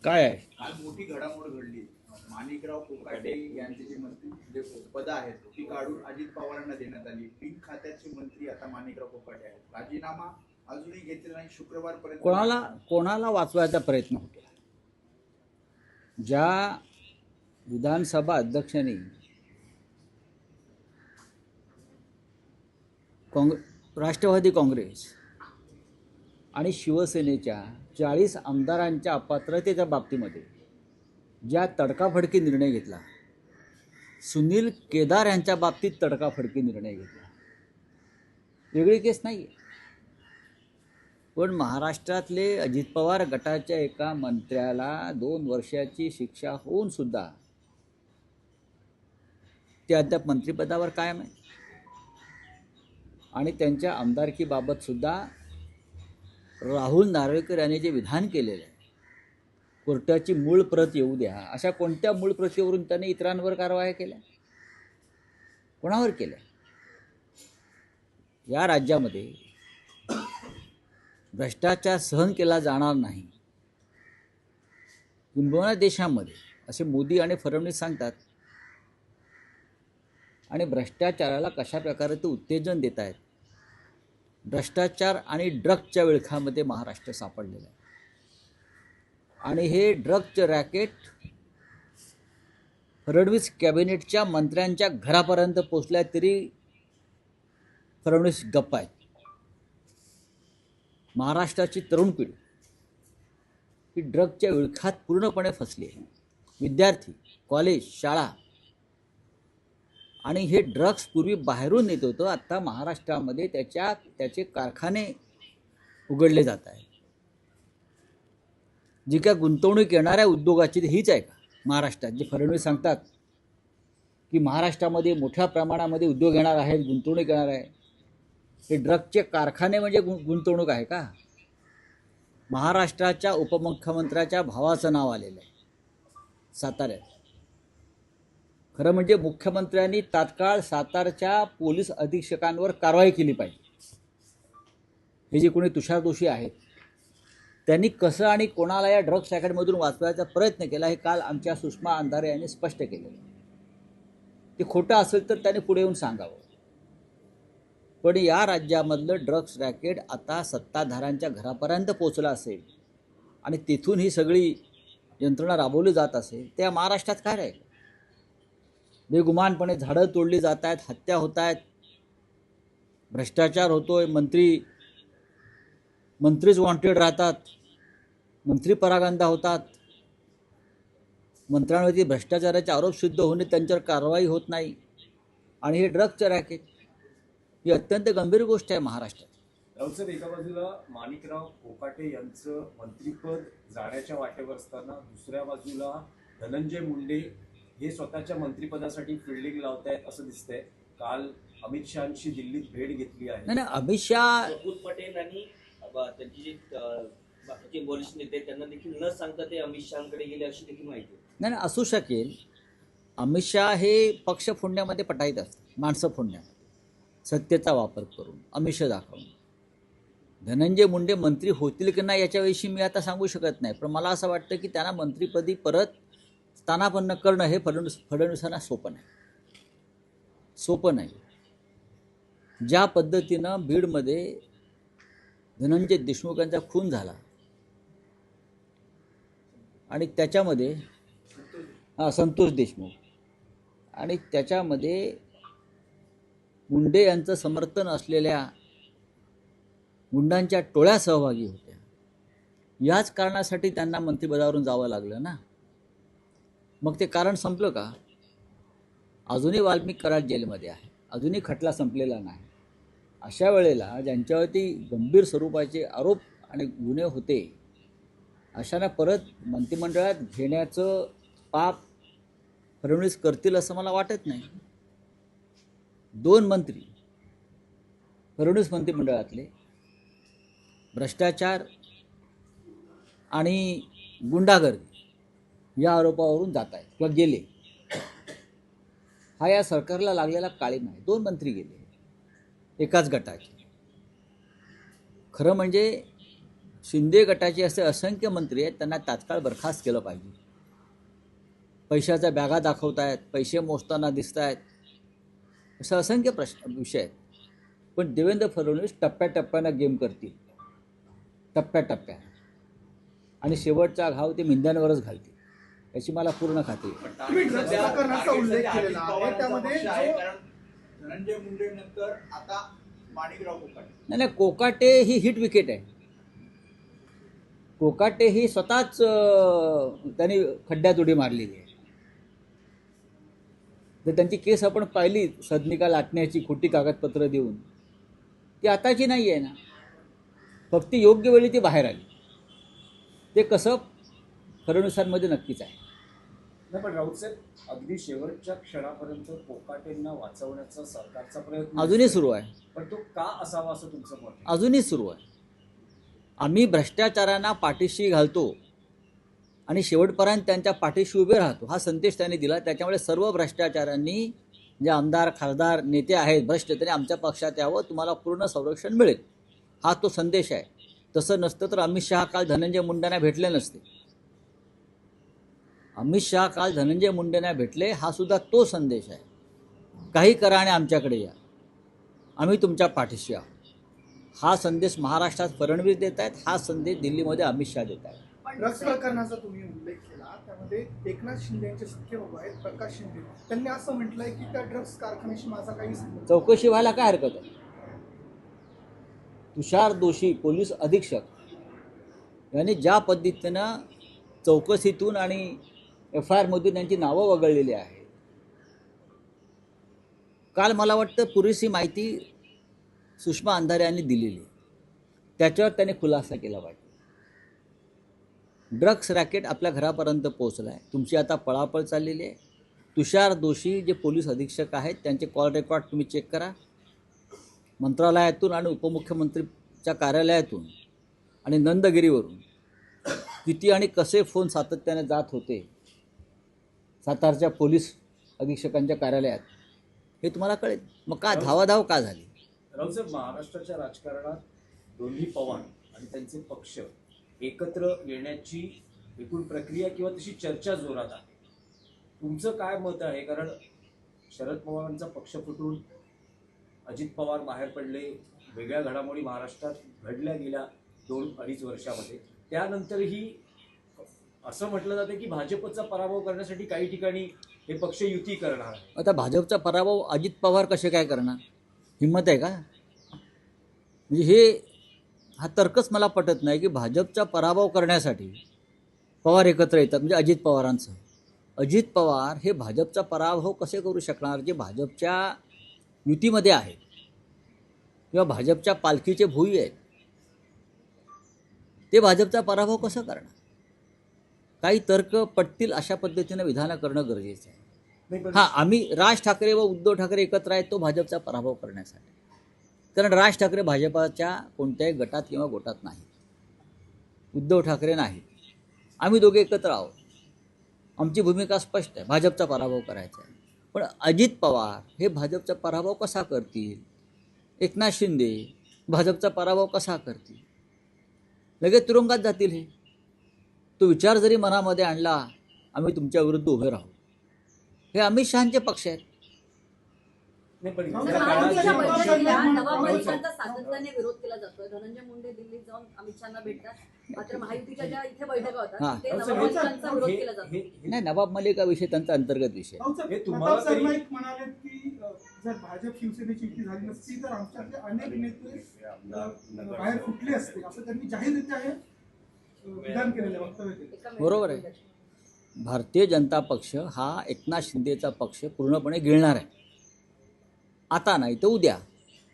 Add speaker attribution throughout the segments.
Speaker 1: काय आहे?
Speaker 2: काल मोठी घडामोड घडली. माणिकराव कोकाटे यांची जी मंत्री जे पद आहेत ती काढून अजित पवारांना देण्यात आली. पीक खात्याचे मंत्री आता माणिकराव कोकाटे आहेत. राजीनामा अजूनही घेतलेला नाही. शुक्रवारपर्यंत
Speaker 1: कोणाला वाचवायचा प्रयत्न होतो? ज्या विधानसभा अध्यक्षांनी राष्ट्रवादी काँग्रेस आणि शिवसेनेच्या 40 आमदारांच्या अपात्रतेच्या बाबतीमध्ये ज्या तडकाफडकी निर्णय घेतला, सुनील केदार यांच्या बाबतीत तडकाफडकी निर्णय घेतला, वेगळी केस नाही आहे. पण महाराष्ट्रातले अजित पवार गटाच्या एका मंत्र्याला 2 वर्षाची शिक्षा होऊन सुद्धा ते अद्याप मंत्रिपदावर कायम आहे. आणि त्यांच्या आमदारकीबाबत सुद्धा राहुल नार्वेकर यांनी जे विधान केलेलं आहे, कोर्टाची मूळ प्रत येऊ द्या, अशा कोणत्या मूळ प्रतीवरून त्यांनी इतरांवर कारवाया केल्या? कोणावर केल्या? या राज्यामध्ये भ्रष्टाचार सहन केला जाणार नाही, किंबहुना देशामध्ये, असे मोदी आणि फडणवीस सांगतात. आणि भ्रष्टाचाराला कशा प्रकारे ते उत्तेजन देत आहेत. भ्रष्टाचार आणि ड्रग्जच्या विळखामध्ये महाराष्ट्र सापडलेला आहे. आणि हे ड्रग्जचं रॅकेट फडणवीस कॅबिनेटच्या मंत्र्यांच्या घरापर्यंत पोचल्या तरी फडणवीस गप्प आहेत. महाराष्ट्राची तरुण पिढी ही ड्रग्जच्या विळखात पूर्णपणे फसली आहे. विद्यार्थी, कॉलेज, शाळा, आणि हे ड्रग्स पूर्वी बाहेरून येत होतं, आत्ता महाराष्ट्रामध्ये त्याचे कारखाने उघडले जात आहेत. जी काय गुंतवणूक येणाऱ्या उद्योगाची हीच आहे का महाराष्ट्रात? जे फडणवीस सांगतात की महाराष्ट्रामध्ये मोठ्या प्रमाणामध्ये उद्योग येणार आहेत, गुंतवणूक येणार आहे, हे ड्रग्सचे कारखाने म्हणजे गुंतवणूक आहे का? महाराष्ट्राच्या उपमुख्यमंत्र्याच्या भावाचं नाव आलेलं आहे साताऱ्यात. खरं म्हणजे मुख्यमंत्र्यांनी तात्काळ सातारच्या पोलीस अधीक्षकांवर कारवाई केली पाहिजे. हे जे कोणी तुषार दोषी आहेत त्यांनी कसं आणि कोणाला या ड्रग्स रॅकेटमधून वाचवायचा प्रयत्न केला हे काल आमच्या सुषमा अंधारे यांनी स्पष्ट केलेलं. ते खोटं असेल तर त्यांनी पुढे येऊन सांगावं. पण या राज्यामधलं ड्रग्स रॅकेट आता सत्ताधाऱ्यांच्या घरापर्यंत पोचलं असेल आणि तिथून ही सगळी यंत्रणा राबवली जात असेल, त्या महाराष्ट्रात काय राहील? बेगुमानपणे झाडं तोडली जात आहेत, हत्या होत आहेत, भ्रष्टाचार होतोय, मंत्रीच वॉन्टेड राहतात, मंत्री परागंदा होतात, मंत्र्यांवरती भ्रष्टाचाराचे आरोप सिद्ध होणे, त्यांच्यावर कारवाई होत नाही. आणि हे ड्रग्जचं रॅकेट ही अत्यंत गंभीर गोष्ट आहे महाराष्ट्रात.
Speaker 3: राऊत, एका बाजूला माणिकराव कोकाटे यांचं मंत्रिपद जाण्याच्या वाटेवर असताना दुसऱ्या बाजूला धनंजय मुंडे हे स्वतःच्या मंत्रिपदासाठी फिल्डिंग लावतायत असं दिसतंय. काल अमित शहांची दिल्लीत भेट घेतली आहे.
Speaker 1: नाही, अमित शहा,
Speaker 4: प्रफुल्ल पटेल आणि त्यांची जे बाकीचे वरिष्ठ नेते त्यांना देखील न सांगता ते अमित शहांकडे गेले अशी देखील माहिती आहे.
Speaker 1: नाही असू शकेल. अमित शहा हे पक्ष फोडण्यामध्ये पटाईत असतात, माणसं फोडण्यामध्ये, सत्तेचा वापर करून, आमिष दाखवून. धनंजय मुंडे मंत्री होतील की नाही याच्याविषयी मी आता सांगू शकत नाही, पण मला असं वाटतं की त्यांना मंत्रिपदी परत स्थानापन्न करणं हे फडणवीसांना सोपं नाही. ज्या पद्धतीनं बीडमध्ये धनंजय देशमुख यांचा खून झाला आणि त्याच्यामध्ये संतोष देशमुख, आणि त्याच्यामध्ये मुंडे यांचं समर्थन असलेल्या गुंडांच्या टोळ्या सहभागी होत्या. याच कारणासाठी त्यांना मंत्रिपदावरून जावं लागलं ना. मग ते कारण संपलं का? अजूनही वाल्मिक कराड जेलमध्ये आहे, अजूनही खटला संपलेला नाही. अशा वेळेला ज्यांच्यावरती गंभीर स्वरूपाचे आरोप आणि गुन्हे होते अशांना परत मंत्रिमंडळात घेण्याचं पाप फडणवीस करतील असं मला वाटत नाही. 2 मंत्री फडणवीस मंत्रिमंडळातले भ्रष्टाचार आणि गुंडागर्दी या आरोपावरून जात आहेत किंवा गेले. हा या सरकारला लागलेला काळीमा आहे. 2 मंत्री गेले एकाच गटाचे. खरं म्हणजे शिंदे गटाचे असे असंख्य मंत्री आहेत, त्यांना तात्काळ बरखास्त केलं पाहिजे. पैशाच्या बॅगा दाखवतायत, पैसे मोजताना दिसत आहेत, असं असंख्य विषय आहेत. पण देवेंद्र फडणवीस टप्प्याटप्प्यानं गेम करतील, टप्प्याटप्प्यानं, आणि शेवटचा घाव ते मिंद्यांवरच घालतील याची मला पूर्ण खात्री आहे.
Speaker 2: तुम्ही ड्रग्स प्रकरणाचा उल्लेख केलेला आहे, त्यामध्ये धनंजय मुंडे नंतर आता माणिकराव कोकाटे.
Speaker 1: नाही, कोकाटे ही हिट विकेट आहे. कोकाटे ही स्वतःच त्यांनी खड्ड्यात उडी मारलेली आहे. जर त्यांची केस आपण पाहिली, सदनिका लाटण्याची खोटी कागदपत्र देऊन, ती आताची नाही आहे ना, फक्त योग्य वेळी ती बाहेर आली. ते कसं फडणवीसांमध्ये नक्कीच आहे.
Speaker 3: नाही, पण राऊत साहेब, अगदी शेवटच्या क्षणापर्यंत कोकाटेंना वाचवण्याचा सरकारचा प्रयत्न
Speaker 1: अजूनही सुरू आहे.
Speaker 3: पण तो का असावा असं तुमचं मत आहे?
Speaker 1: अजूनही सुरू आहे. आम्ही भ्रष्टाचारांना पाठीशी घालतो आणि शेवटपर्यंत त्यांच्या पाठीशी उभे राहतो, हा संदेश त्यांनी दिला. त्याच्यामुळे सर्व भ्रष्टाचारांनी, जे आमदार खासदार नेते आहेत भ्रष्ट, त्यांनी आमच्या पक्षात यावं, तुम्हाला पूर्ण संरक्षण मिळेल, हा तो संदेश आहे. तसं नसतं तर अमित शहा काल धनंजय मुंडेंना भेटले नसते. अमित शहा काल धनंजय मुंडेंना भेटले, हा सुद्धा तो संदेश आहे. काही करा आणि आमच्याकडे या, आम्ही तुमच्या पाठीशी आहोत. हा संदेश महाराष्ट्रात फडणवीस देत आहेत, हा संदेश दिल्लीमध्ये अमित शहा देत आहेत.
Speaker 5: ड्रग्स प्रकरणाचा तुम्ही उल्लेख केला, त्यामध्ये एकनाथ शिंदे यांचे सख्खे भाऊ आहेत प्रकाश शिंदे, त्यांनी असं म्हटलंय की त्या ड्रग्स कारखान्याशी माझा काही संबंध.
Speaker 1: चौकशी व्हायला काय हरकत आहे? तुषार दोशी पोलीस अधीक्षक यांनी ज्या पद्धतीनं चौकशीतून आणि FIR मधून त्यांची नावं वगळलेली आहेत, काल मला वाटतं पुरेशी माहिती सुषमा अंधारे यांनी दिलेली, त्याच्यावर त्याने खुलासा केला पाहिजे. ड्रग्स रॅकेट आपल्या घरापर्यंत पोहोचला आहे, तुमची आता पळापळ चाललेली आहे. तुषार दोशी जे पोलीस अधीक्षक आहेत, त्यांचे कॉल रेकॉर्ड तुम्ही चेक करा. मंत्रालयातून आणि उपमुख्यमंत्रीच्या कार्यालयातून आणि नंदगिरीवरून किती आणि कसे फोन सातत्याने जात होते सातारच्या पोलीस अधीक्षकांच्या कार्यालयात, हे तुम्हाला कळेल. मग का धावाधाव का झाली?
Speaker 3: राऊत साहेब, महाराष्ट्राच्या राजकारणात दोन्ही पवार आणि त्यांचे पक्ष एकत्र येण्याची एकूण प्रक्रिया किंवा तशी चर्चा जोरात आहे. तुमचं काय मत आहे? कारण शरद पवारांचा पक्ष फुटून अजित पवार बाहेर पडले, वेगळ्या घडामोडी महाराष्ट्रात घडल्या गेल्या 2-2.5 वर्षामध्ये. त्यानंतरही असं म्हटलं जातं की भाजपचा पराभव करण्यासाठी काही ठिकाणी हे पक्ष युती करणार आहे.
Speaker 1: आता भाजपचा पराभव अजित पवार कसे काय करणार? हिंमत आहे का? म्हणजे हा तर्कच मला पटत नाही की भाजपचा पराभव करण्यासाठी पवार एकत्र येतात, म्हणजे अजित पवारांचं. अजित पवार हे भाजपचा पराभव कसे करू शकणार, जे भाजपच्या युतीमध्ये आहेत किंवा भाजपच्या पालखीचे भुई आहेत, ते भाजपचा पराभव कसं करणार? काही तर्क पटतील अशा पद्धतीनं विधानं करणं गरजेचं आहे. हां, आम्ही राज ठाकरे व उद्धव ठाकरे एकत्र आहेत तो भाजपचा पराभव करण्यासाठी. कारण राज ठाकरे भाजपाच्या कोणत्याही गटात किंवा गोटात नाही, उद्धव ठाकरे नाही, आम्ही दोघे एकत्र आहोत. आमची भूमिका स्पष्ट आहे, भाजपचा पराभव करायचा आहे. पण अजित पवार हे भाजपचा पराभव कसा करतील? एकनाथ शिंदे भाजपचा पराभव कसा करतील? लगेच तुरुंगात जातील. तो विचार जरी मनामध्ये आणला, आम्ही तुमच्या विरुद्ध उभे राहू, हे अमित शहाचे पक्ष आहेत.
Speaker 3: नाही, पण
Speaker 6: तर
Speaker 3: इथल्या काळात
Speaker 6: महायुतीच्या
Speaker 3: जे
Speaker 6: बैठकीला
Speaker 3: पक्ष-
Speaker 6: नवाब मलिकांचा सातत्याने विरोध केला जातोय. धनंजय मुंडे दिल्लीत जाऊन अमित शहाना भेटतात, मात्र महायुतीच्या ज्या इथे बैठका होतात
Speaker 1: हां.
Speaker 6: तिथे नवाब मलिकांचा विरोध केला जातो.
Speaker 1: नाही, नवाब मलिक हा विषय त्यांचा अंतर्गत विषय आहे.
Speaker 3: हे तुम्हाला
Speaker 5: प्रताप
Speaker 3: तरी-
Speaker 5: सरनाईक म्हणाले की जर भाजप शिवसेनेची युती झाली नसती तर आमच्यातले अनेक नेते बाहेर फुटले असते, असं त्यांनी जाहीररित्या हे विधान केलेलं आहे, वक्तव्य केलं.
Speaker 6: एका
Speaker 1: बरोबर आहे. भारतीय जनता पक्ष हा एकनाथ शिंदेचा पक्ष पूर्णपणे गिळणार आहे. आता नाही तर उद्या,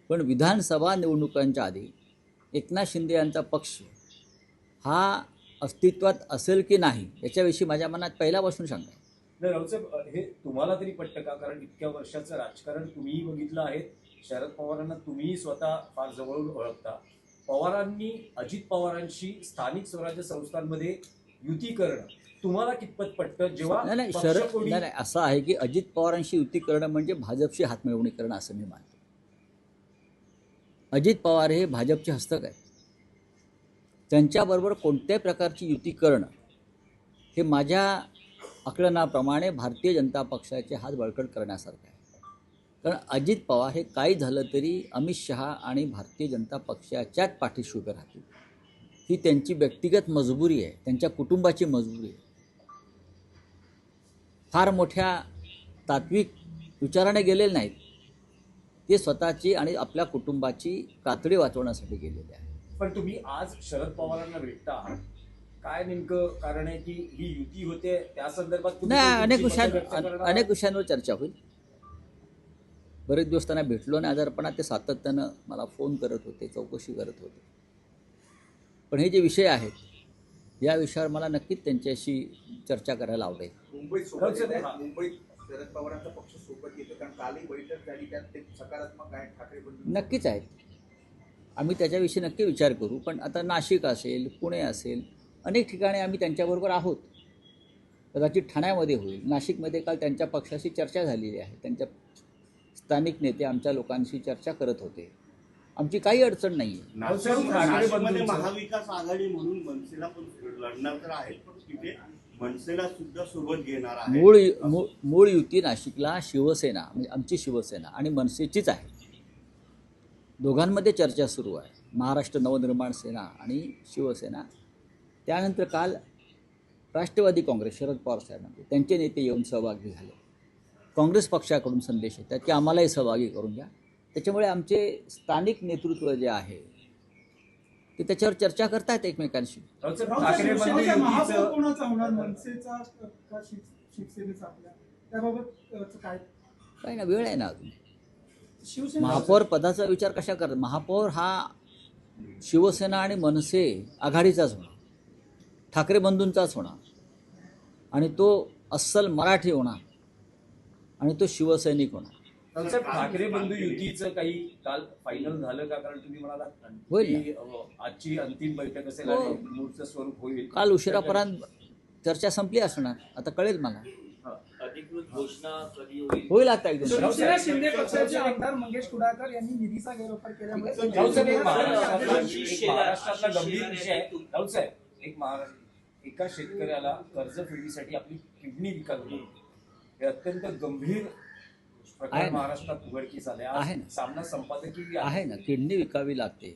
Speaker 1: पण विधानसभा निवडणुकांच्या आधी एकनाथ शिंदे यांचा पक्ष हा अस्तित्वात असेल की नाही याच्याविषयी माझ्या मनात पहिल्यापासून शंका आहे.
Speaker 3: नाही राऊत साहेब, हे तुम्हाला तरी पटतं का? कारण इतक्या वर्षाचं राजकारण तुम्हीही बघितलं आहे शरद पवारांना तुम्ही स्वतः फार जवळून ओळखता. पवारांनी अजित पवारांशी स्थानिक स्वराज्य संस्थांमध्ये युती करणं तुम्हाला कितपत पटतं? जेव्हा
Speaker 1: नाही
Speaker 3: पक्षकोडी-
Speaker 1: नाही, असं आहे की अजित पवारांशी युती करणं म्हणजे भाजपशी हातमिळवणी करणं असं मी मानतो. अजित पवार हे भाजपचे हस्तक आहेत. त्यांच्याबरोबर कोणत्याही प्रकारची युती करणं हे माझ्या आकलनाप्रमाणे भारतीय जनता पक्षाचे हात बळकट करण्यासारखं आहे. कारण अजित पवार हे काही झालं तरी अमित शहा आणि भारतीय जनता पक्षाच्याच पाठीशी उभे राहतील. ही त्यांची व्यक्तिगत मजबुरी आहे, त्यांच्या कुटुंबाची मजबुरी आहे. फार मोठ्या तात्विक विचाराने गेलेले नाहीत, ते स्वतःची आणि आपल्या कुटुंबाची कातडी वाचवण्यासाठी गेलेले आहे.
Speaker 3: पण तुम्ही आज शरद पवारांना भेटता आहात, काय नेमकं कारण आहे की ही युती होते त्या संदर्भात तुम्ही
Speaker 1: नाही,
Speaker 3: तुमची मतं व्यक्त करणार आहात?
Speaker 1: अनेक विषयांवर चर्चा होईल. बरेच दिवस त्यांना भेटलो नाही आजारपणात, ते सातत्यानं मला फोन करत होते, चौकशी करत होते. पण हे जे विषय आहेत या विषयावर मला नक्कीच त्यांच्याशी चर्चा करायला आवडेल.
Speaker 2: मुंबईत सोबत येत आहेत. मुंबईत शरद पवारांचा पक्ष सोबत येतो, कारण कालही बैठक झाली, त्यात ते सकारात्मक आहे. ठाकरे बंधू
Speaker 1: नक्कीच आहेत, आम्ही त्याच्याविषयी नक्की विचार करू. पण आता नाशिक असेल, पुणे असेल, अनेक ठिकाणी आम्ही त्यांच्याबरोबर आहोत. कदाचित ठाण्यामध्ये होईल, नाशिकमध्ये काल त्यांच्या पक्षाशी चर्चा झालेली आहे. त्यांच्या स्थानिक नेते आमच्या लोकांशी चर्चा करत होते. आमची काही अडचण नाही आहे.
Speaker 7: नाशिकमध्ये महाविकास आघाडी म्हणून मनसेला पण लढणार तर आहेत, पण तिथे मनसेला सुद्धा सोबत घेणार आहे.
Speaker 1: मूळ युती नाशिकला शिवसेना म्हणजे आमची शिवसेना आणि मनसेचीच आहे. दोघांमध्ये चर्चा सुरू आहे, महाराष्ट्र नवनिर्माण सेना आणि शिवसेना. त्यानंतर काल राष्ट्रवादी काँग्रेस शरद पवार साहेबांचे त्यांचे नेते येऊन सहभागी झाले. काँग्रेस पक्षाकडून संदेश येतात की आम्हालाही सहभागी करून घ्या. त्याच्यामुळे आमचे स्थानिक नेतृत्व जे आहे ते त्याच्यावर चर्चा करतायत एकमेकांशी.
Speaker 3: ठाकरे
Speaker 5: शिवसेनेचा
Speaker 3: बंधू
Speaker 5: महापौर
Speaker 3: युतीचं
Speaker 5: कोणाचा होणार, मनसेचा का शिवसेनेचा आपल्या त्याबाबत काय?
Speaker 1: काही ना, वेळ आहे ना अजून.
Speaker 5: शिवसेना
Speaker 1: महापौर पदाचा विचार कशा करतात? महापौर हा शिवसेना आणि मनसे आघाडीचाच होणार, ठाकरे बंधूंचाच होणार आणि तो अस्सल मराठी होणार आणि तो शिवसैनिक होणार.
Speaker 3: साहेब, ठाकरे बंधू युतीचं काही काल फायनल झालं का? कारण तुम्ही म्हणाला
Speaker 1: होईल
Speaker 3: की आजची अंतिम बैठक असेल
Speaker 1: हो.
Speaker 3: आणि मूळचं स्वरूप होईल.
Speaker 1: काल उशिरापर्यंत चर्चा संपली असणार, आता कळेल मला.
Speaker 4: अधिकृत घोषणा कधी होईल?
Speaker 1: होईल आता एकदम.
Speaker 5: शिवसेना शिंदे पक्षाचे आमदार मंगेश कुडाळकर यांनी निधीचा गैरवापर केल्यामुळे
Speaker 3: राऊत साहेब, एक महाराष्ट्रातला
Speaker 4: शिवसेना-
Speaker 3: गंभीर विषय आहे. राऊत साहेब, एका शेतकऱ्याला कर्ज फेडीसाठी आपली किडनी विकावी हे अत्यंत गंभीर
Speaker 1: आहे
Speaker 3: प्रकार
Speaker 1: ना.
Speaker 3: महाराष्ट्रात उघडकीस आले.
Speaker 1: आहे
Speaker 3: आज
Speaker 1: ना.
Speaker 3: सामना संपादकीय
Speaker 1: आहे ना, किडनी विकावी लागते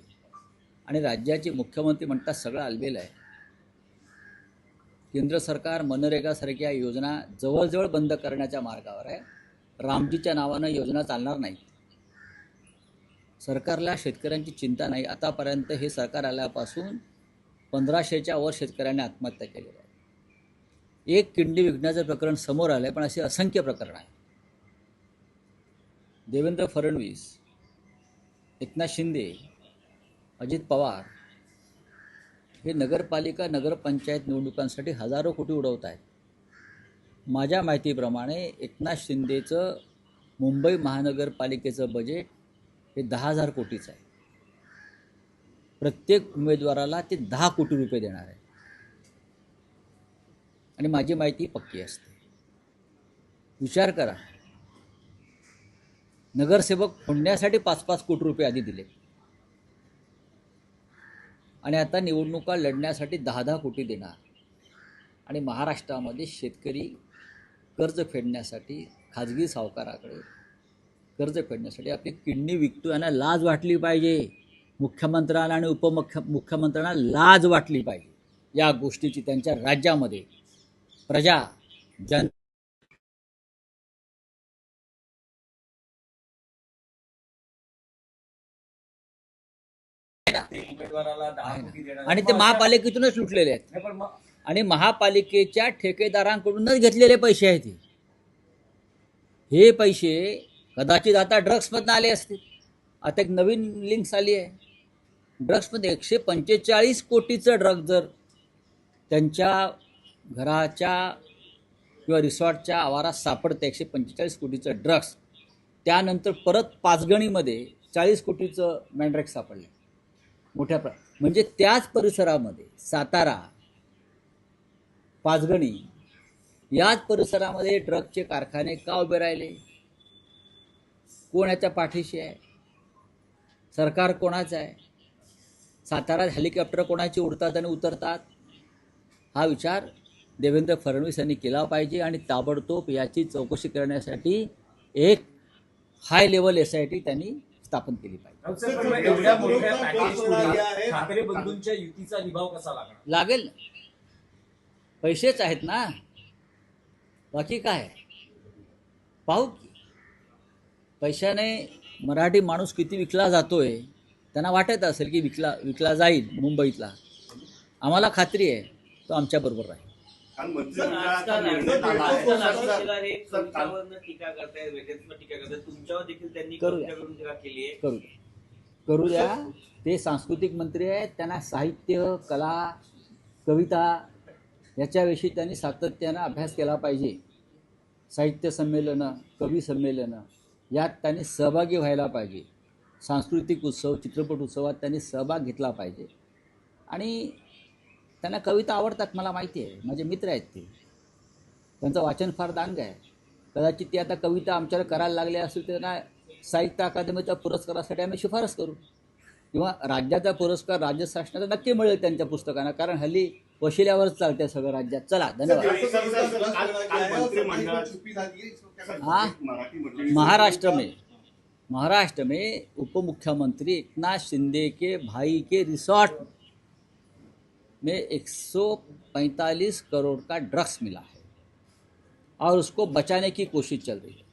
Speaker 1: आणि राज्याचे मुख्यमंत्री म्हणतात सगळं आलबेल आहे. केंद्र सरकार मनरेगासारख्या योजना जवळजवळ बंद करण्याच्या मार्गावर आहे. रामजीच्या नावानं योजना चालणार नाही. सरकारला शेतकऱ्यांची चिंता नाही. आतापर्यंत हे सरकार आल्यापासून 1500च्या वर शेतकऱ्यांनी आत्महत्या केलेल्या आहे. एक किडनी विकण्याचं प्रकरण समोर आलं आहे, पण असे असंख्य प्रकरण आहे. देवेंद्र फडणवीस, एकनाथ शिंदे, अजित पवार हे नगरपालिका नगरपंचायत निवडणुकांसाठी हजारो कोटी उडवत आहेत. माझ्या माहितीप्रमाणे एकनाथ शिंदेचं मुंबई महानगरपालिकेचं बजेट हे 10,000 कोटीचं आहे. प्रत्येक उमेदवाराला ते 10 कोटी रुपये देणार आहे आणि माझी माहिती पक्की असते. विचार करा, नगरसेवक फोडण्यासाठी 5-5 कोटी रुपये आधी दिले आणि आता निवडणुका लढण्यासाठी 10-10 कोटी देणार. आणि महाराष्ट्रामध्ये शेतकरी कर्ज फेडण्यासाठी खाजगी सावकाराकडे कर्ज फेडण्यासाठी आपली किडनी विकतो. यांना लाज वाटली पाहिजे. मुख्यमंत्र्यांना आणि उपमुख्यमंत्र्यांना लाज वाटली पाहिजे या गोष्टीची. त्यांच्या राज्यामध्ये प्रजा जन
Speaker 3: उमेदवाराला 10
Speaker 1: आहे
Speaker 3: कोटी
Speaker 1: ना.
Speaker 3: देणार.
Speaker 1: आणि ते महापालिकेतूनच लुटलेले आहेत
Speaker 3: नाही, पण मग
Speaker 1: आणि महापालिकेच्या ठेकेदारांकडूनच घेतलेले पैसे आहेत. हे पैसे कदाचित आता ड्रग्समधून आले असतील. आता एक नवीन लिंक्स आली आहे. ड्रग्समध्ये 145 कोटीचं ड्रग जर त्यांच्या घराच्या किंवा रिसॉर्टच्या आवारात सापडतं, 145 कोटीचं ड्रग्स, त्यानंतर परत पाचगणीमध्ये 40 कोटीचं मॅन्ड्रॅक्स सापडलं मोठ्या म्हणजे त्याच परिसरामध्ये सातारा, पाचगणी याच परिसरामध्ये ड्रगचे कारखाने का उभे राहिले? कोण याच्या पाठीशी आहे? सरकार कोणाचं आहे? साताऱ्यात हेलिकॉप्टर कोणाची उडतात आणि उतरतात? हा विचार देवेंद्र फडणवीस यांनी केला पाहिजे आणि ताबडतोब याची चौकशी करण्यासाठी एक हाय लेवल SIT त्यांनी स्थापन केली पाहिजे.
Speaker 3: एवढ्या मोठ्या पॅकेज पुढे ठाकरे बंधूंच्या युतीचा निभाव कसा लागणार?
Speaker 1: लागेल ना, पैसेच आहेत ना, बाकी काय? पाहू की पैशाने मराठी माणूस किती विकला जातोय. त्यांना वाटत असेल की विकला जाईल मुंबईतला. आम्हाला खात्री आहे तो आमच्याबरोबर राहील.
Speaker 7: कारण
Speaker 4: सर, आजकाल आजकाल हे तुमच्यावरनं टीका करतायत, वेगळ्याच टीका करतायत, तुमच्यावर देखील त्यांनी
Speaker 1: करूया.
Speaker 4: तुमच्याकडून टीका केली आहे.
Speaker 1: करू द्या. ते सांस्कृतिक मंत्री आहेत, त्यांना साहित्य, कला, कविता याच्याविषयी त्यांनी सातत्यानं अभ्यास केला पाहिजे. साहित्य संमेलनं, कवी संमेलनं यात त्यांनी सहभागी व्हायला पाहिजे. सांस्कृतिक उत्सव, चित्रपट उत्सवात त्यांनी सहभाग घेतला पाहिजे. आणि त्यांना कविता आवडतात, मला माहिती आहे, माझे मित्र आहेत ते, त्यांचं वाचन फार दांग आहे. कदाचित ते आता कविता आमच्यावर करायला लागले असेल तर त्यांना साहित्य अकादमीच्या पुरस्कारासाठी आम्ही शिफारस करू, किंवा राज्याचा पुरस्कार राज्य शासनाचा नक्की मिळेल त्यांच्या पुस्तकांना, कारण हल्ली वशिल्यावरच चालते सगळं राज्यात. चला, धन्यवाद. महाराष्ट्र में उप मुख्यमंत्री एकनाथ शिंदे के भाई के रिसोर्ट में 145 करोड़ का ड्रग्स मिला है और उसको बचाने की कोशिश चल रही है.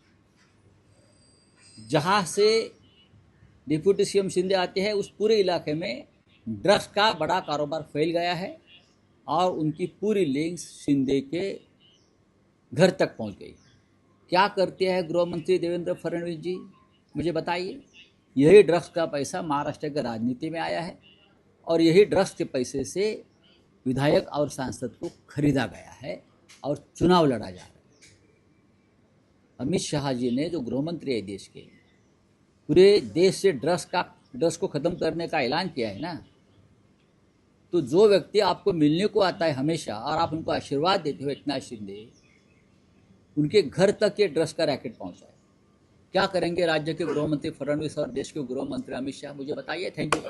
Speaker 1: जहाँ से डिप्टी CM शिंदे आते हैं उस पूरे इलाके में ड्रग्स का बड़ा कारोबार फैल गया है और उनकी पूरी लिंक्स शिंदे के घर तक पहुंच गई. क्या करते हैं गृह मंत्री देवेंद्र फडणवीस जी, मुझे बताइए. यही ड्रग्स का पैसा महाराष्ट्र की राजनीति में आया है और यही ड्रग्स के पैसे से विधायक और सांसद को खरीदा गया है और चुनाव लड़ा जा रहा है. अमित शाह जी ने जो गृहमंत्री है देश के, पूरे देश से ड्रग्स को ख़त्म करने का ऐलान किया है ना, तो जो व्यक्ति आपको मिलने को आता है हमेशा और आप उनको आशीर्वाद देते हो, एकनाथ शिंदे, उनके घर तक ये ड्रग्स का रैकेट पहुंचा है. क्या करेंगे राज्य के गृहमंत्री फडणवीस और देश के गृहमंत्री अमित शाह, मुझे बताइए. Thank you.